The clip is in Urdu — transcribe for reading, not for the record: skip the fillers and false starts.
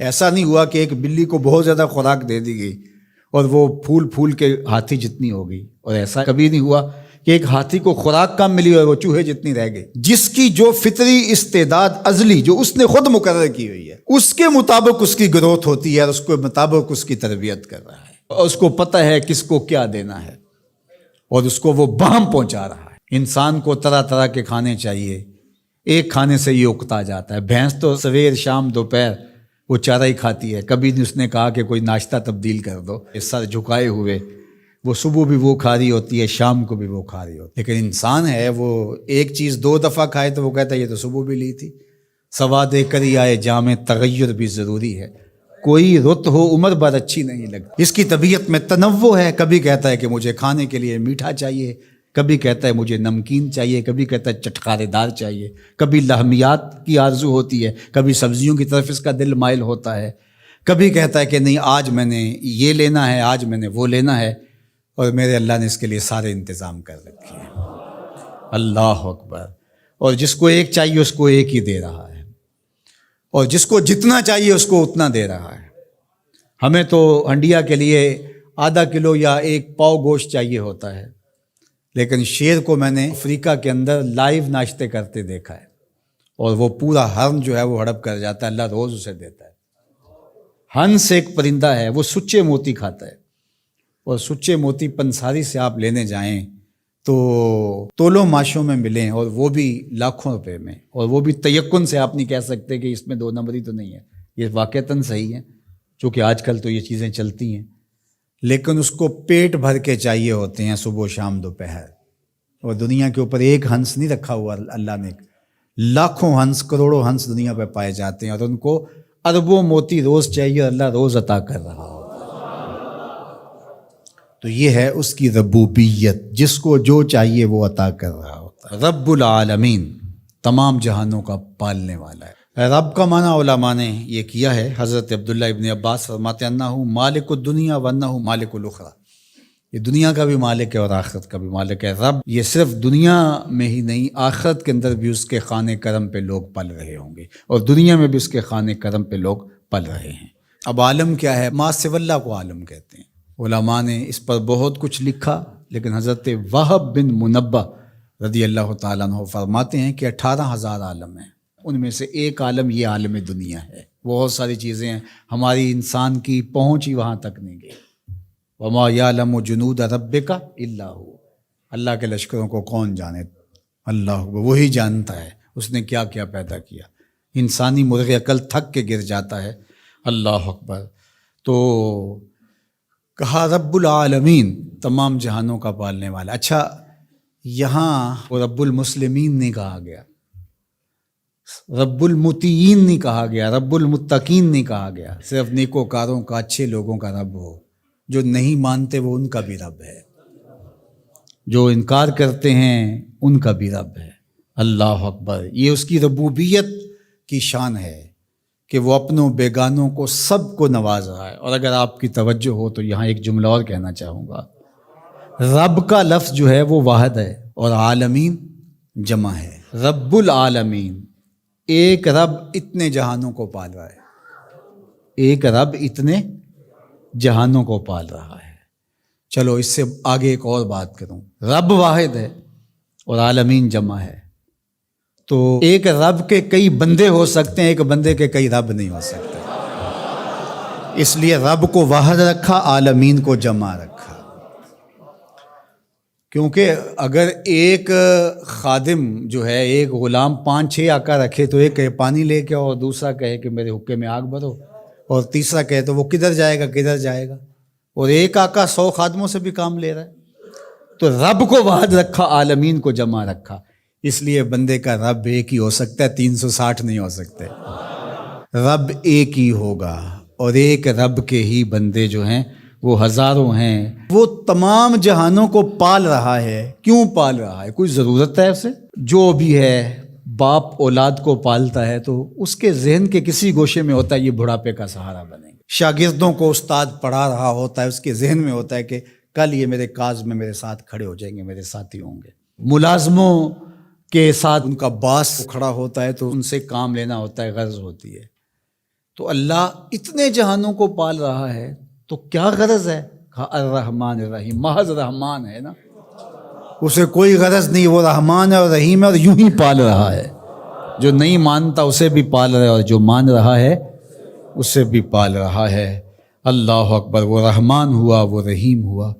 ایسا نہیں ہوا کہ ایک بلی کو بہت زیادہ خوراک دے دی گئی اور وہ پھول پھول کے ہاتھی جتنی ہو گئی، اور ایسا کبھی نہیں ہوا کہ ایک ہاتھی کو خوراک کم ملی اور وہ چوہے جتنی رہ گئی۔ جس کی جو فطری استعداد ازلی جو اس نے خود مقرر کی ہوئی ہے، اس کے مطابق اس کی گروتھ ہوتی ہے اور اس کے مطابق اس کی تربیت کر رہا ہے، اور اس کو پتہ ہے کس کو کیا دینا ہے اور اس کو وہ بہم پہنچا رہا ہے۔ انسان کو طرح طرح کے کھانے چاہیے، ایک کھانے سے یہ اکتا جاتا ہے۔ بھینس تو سویر شام دوپہر وہ چارہ ہی کھاتی ہے، کبھی نہیں اس نے کہا کہ کوئی ناشتہ تبدیل کر دو، سر جھکائے ہوئے وہ صبح بھی وہ کھا رہی ہوتی ہے، شام کو بھی وہ کھا رہی ہوتی ہے۔ لیکن انسان ہے وہ ایک چیز 2 دفعہ کھائے تو وہ کہتا ہے یہ تو صبح بھی لی تھی۔ سواد کر ہی آئے جامع تغیر بھی ضروری ہے، کوئی رت ہو عمر بھر اچھی نہیں لگتی۔ اس کی طبیعت میں تنوع ہے، کبھی کہتا ہے کہ مجھے کھانے کے لیے میٹھا چاہیے، کبھی کہتا ہے مجھے نمکین چاہیے، کبھی کہتا ہے چٹخارے دار چاہیے، کبھی لحمیات کی آرزو ہوتی ہے، کبھی سبزیوں کی طرف اس کا دل مائل ہوتا ہے، کبھی کہتا ہے کہ نہیں آج میں نے یہ لینا ہے، آج میں نے وہ لینا ہے، اور میرے اللہ نے اس کے لیے سارے انتظام کر رکھے ہیں۔ اللہ اکبر۔ اور جس کو ایک چاہیے اس کو ایک ہی دے رہا ہے، اور جس کو جتنا چاہیے اس کو اتنا دے رہا ہے۔ ہمیں تو ہنڈیا کے لیے آدھا کلو یا 1 پاؤ گوشت چاہیے ہوتا ہے، لیکن شیر کو میں نے افریقہ کے اندر لائیو ناشتے کرتے دیکھا ہے، اور وہ پورا ہرن جو ہے وہ ہڑپ کر جاتا ہے، اللہ روز اسے دیتا ہے۔ ہنس ایک پرندہ ہے، وہ سچے موتی کھاتا ہے، اور سچے موتی پنساری سے آپ لینے جائیں تو تولوں ماشوں میں ملیں، اور وہ بھی لاکھوں روپے میں، اور وہ بھی تیقن سے آپ نہیں کہہ سکتے کہ اس میں 2 نمبری تو نہیں ہے، یہ واقعتاً صحیح ہے، چونکہ آج کل تو یہ چیزیں چلتی ہیں، لیکن اس کو پیٹ بھر کے چاہیے ہوتے ہیں صبح شام دوپہر۔ اور دنیا کے اوپر ایک ہنس نہیں رکھا ہوا اللہ نے، لاکھوں ہنس کروڑوں ہنس دنیا پہ پائے جاتے ہیں، اور ان کو اربوں موتی روز چاہیے، اللہ روز عطا کر رہا ہو۔ تو یہ ہے اس کی ربوبیت، جس کو جو چاہیے وہ عطا کر رہا ہوتا ہے۔ رب العالمین، تمام جہانوں کا پالنے والا ہے۔ رب کا معنی علماء نے یہ کیا ہے، حضرت عبداللہ ابن عباس فرماتے ہیں انہ مالک الدنیا وانہ مالک الاخرى، یہ دنیا کا بھی مالک ہے اور آخرت کا بھی مالک ہے۔ رب یہ صرف دنیا میں ہی نہیں، آخرت کے اندر بھی اس کے خانے کرم پہ لوگ پل رہے ہوں گے، اور دنیا میں بھی اس کے خانے کرم پہ لوگ پل رہے ہیں۔ اب عالم کیا ہے؟ ما سوی اللہ کو عالم کہتے ہیں۔ علماء نے اس پر بہت کچھ لکھا، لیکن حضرت وہب بن منبہ رضی اللہ تعالیٰ عنہ فرماتے ہیں کہ 18,000 عالم ہیں، ان میں سے ایک عالم یہ عالم دنیا ہے۔ بہت ساری چیزیں ہیں، ہماری انسان کی پہنچ ہی وہاں تک نہیں گئی۔ وما یعلم جنود ربک الا هو، اللہ کے لشکروں کو کون جانے؟ اللہ وہی جانتا ہے اس نے کیا کیا پیدا کیا۔ انسانی مرغ عقل تھک کے گر جاتا ہے۔ اللہ اکبر۔ تو کہا رب العالمین، تمام جہانوں کا پالنے والا۔ اچھا، یہاں رب المسلمین نہیں کہا گیا، رب المطیعین نہیں کہا گیا، رب المتقین نہیں کہا گیا۔ صرف نیکوکاروں کا، اچھے لوگوں کا رب ہو، جو نہیں مانتے وہ ان کا بھی رب ہے، جو انکار کرتے ہیں ان کا بھی رب ہے۔ اللہ اکبر۔ یہ اس کی ربوبیت کی شان ہے کہ وہ اپنوں بیگانوں کو سب کو نواز رہا ہے۔ اور اگر آپ کی توجہ ہو تو یہاں ایک جملہ اور کہنا چاہوں گا، رب کا لفظ جو ہے وہ واحد ہے اور عالمین جمع ہے۔ رب العالمین، ایک رب اتنے جہانوں کو پال رہا ہے، ایک رب اتنے جہانوں کو پال رہا ہے۔ چلو اس سے آگے ایک اور بات کروں، رب واحد ہے اور عالمین جمع ہے، تو ایک رب کے کئی بندے ہو سکتے ہیں، ایک بندے کے کئی رب نہیں ہو سکتے، اس لیے رب کو واحد رکھا، عالمین کو جمع رکھا۔ کیونکہ اگر ایک خادم جو ہے، ایک غلام 5-6 آقا رکھے تو ایک کہے پانی لے کے، اور دوسرا کہے کہ میرے حقے میں آگ بھرو، اور تیسرا کہے تو وہ کدھر جائے گا کدھر جائے گا، اور ایک آقا 100 خادموں سے بھی کام لے رہا ہے۔ تو رب کو واحد رکھا، عالمین کو جمع رکھا، اس لیے بندے کا رب ایک ہی ہو سکتا ہے، 360 نہیں ہو سکتے۔ رب ایک ہی ہوگا، اور ایک رب کے ہی بندے جو ہیں وہ ہزاروں ہیں۔ وہ تمام جہانوں کو پال رہا ہے۔ کیوں پال رہا ہے؟ کوئی ضرورت ہے اسے؟ جو بھی ہے، باپ اولاد کو پالتا ہے تو اس کے ذہن کے کسی گوشے میں ہوتا ہے یہ بڑھاپے کا سہارا بنے گا۔ شاگردوں کو استاد پڑھا رہا ہوتا ہے، اس کے ذہن میں ہوتا ہے کہ کل یہ میرے کاز میں میرے ساتھ کھڑے ہو جائیں گے، میرے ساتھی ہوں گے۔ ملازموں کے ساتھ ان کا باس کھڑا ہوتا ہے تو ان سے کام لینا ہوتا ہے، غرض ہوتی ہے۔ تو اللہ اتنے جہانوں کو پال رہا ہے تو کیا غرض ہے؟ کہا الرحمن الرحیم، محض رحمان ہے نا، اسے کوئی غرض نہیں، وہ رحمان ہے اور رحیم ہے اور یوں ہی پال رہا ہے، جو نہیں مانتا اسے بھی پال رہا ہے اور جو مان رہا ہے اسے بھی پال رہا ہے۔ اللہ اکبر، وہ رحمان ہوا، وہ رحیم ہوا۔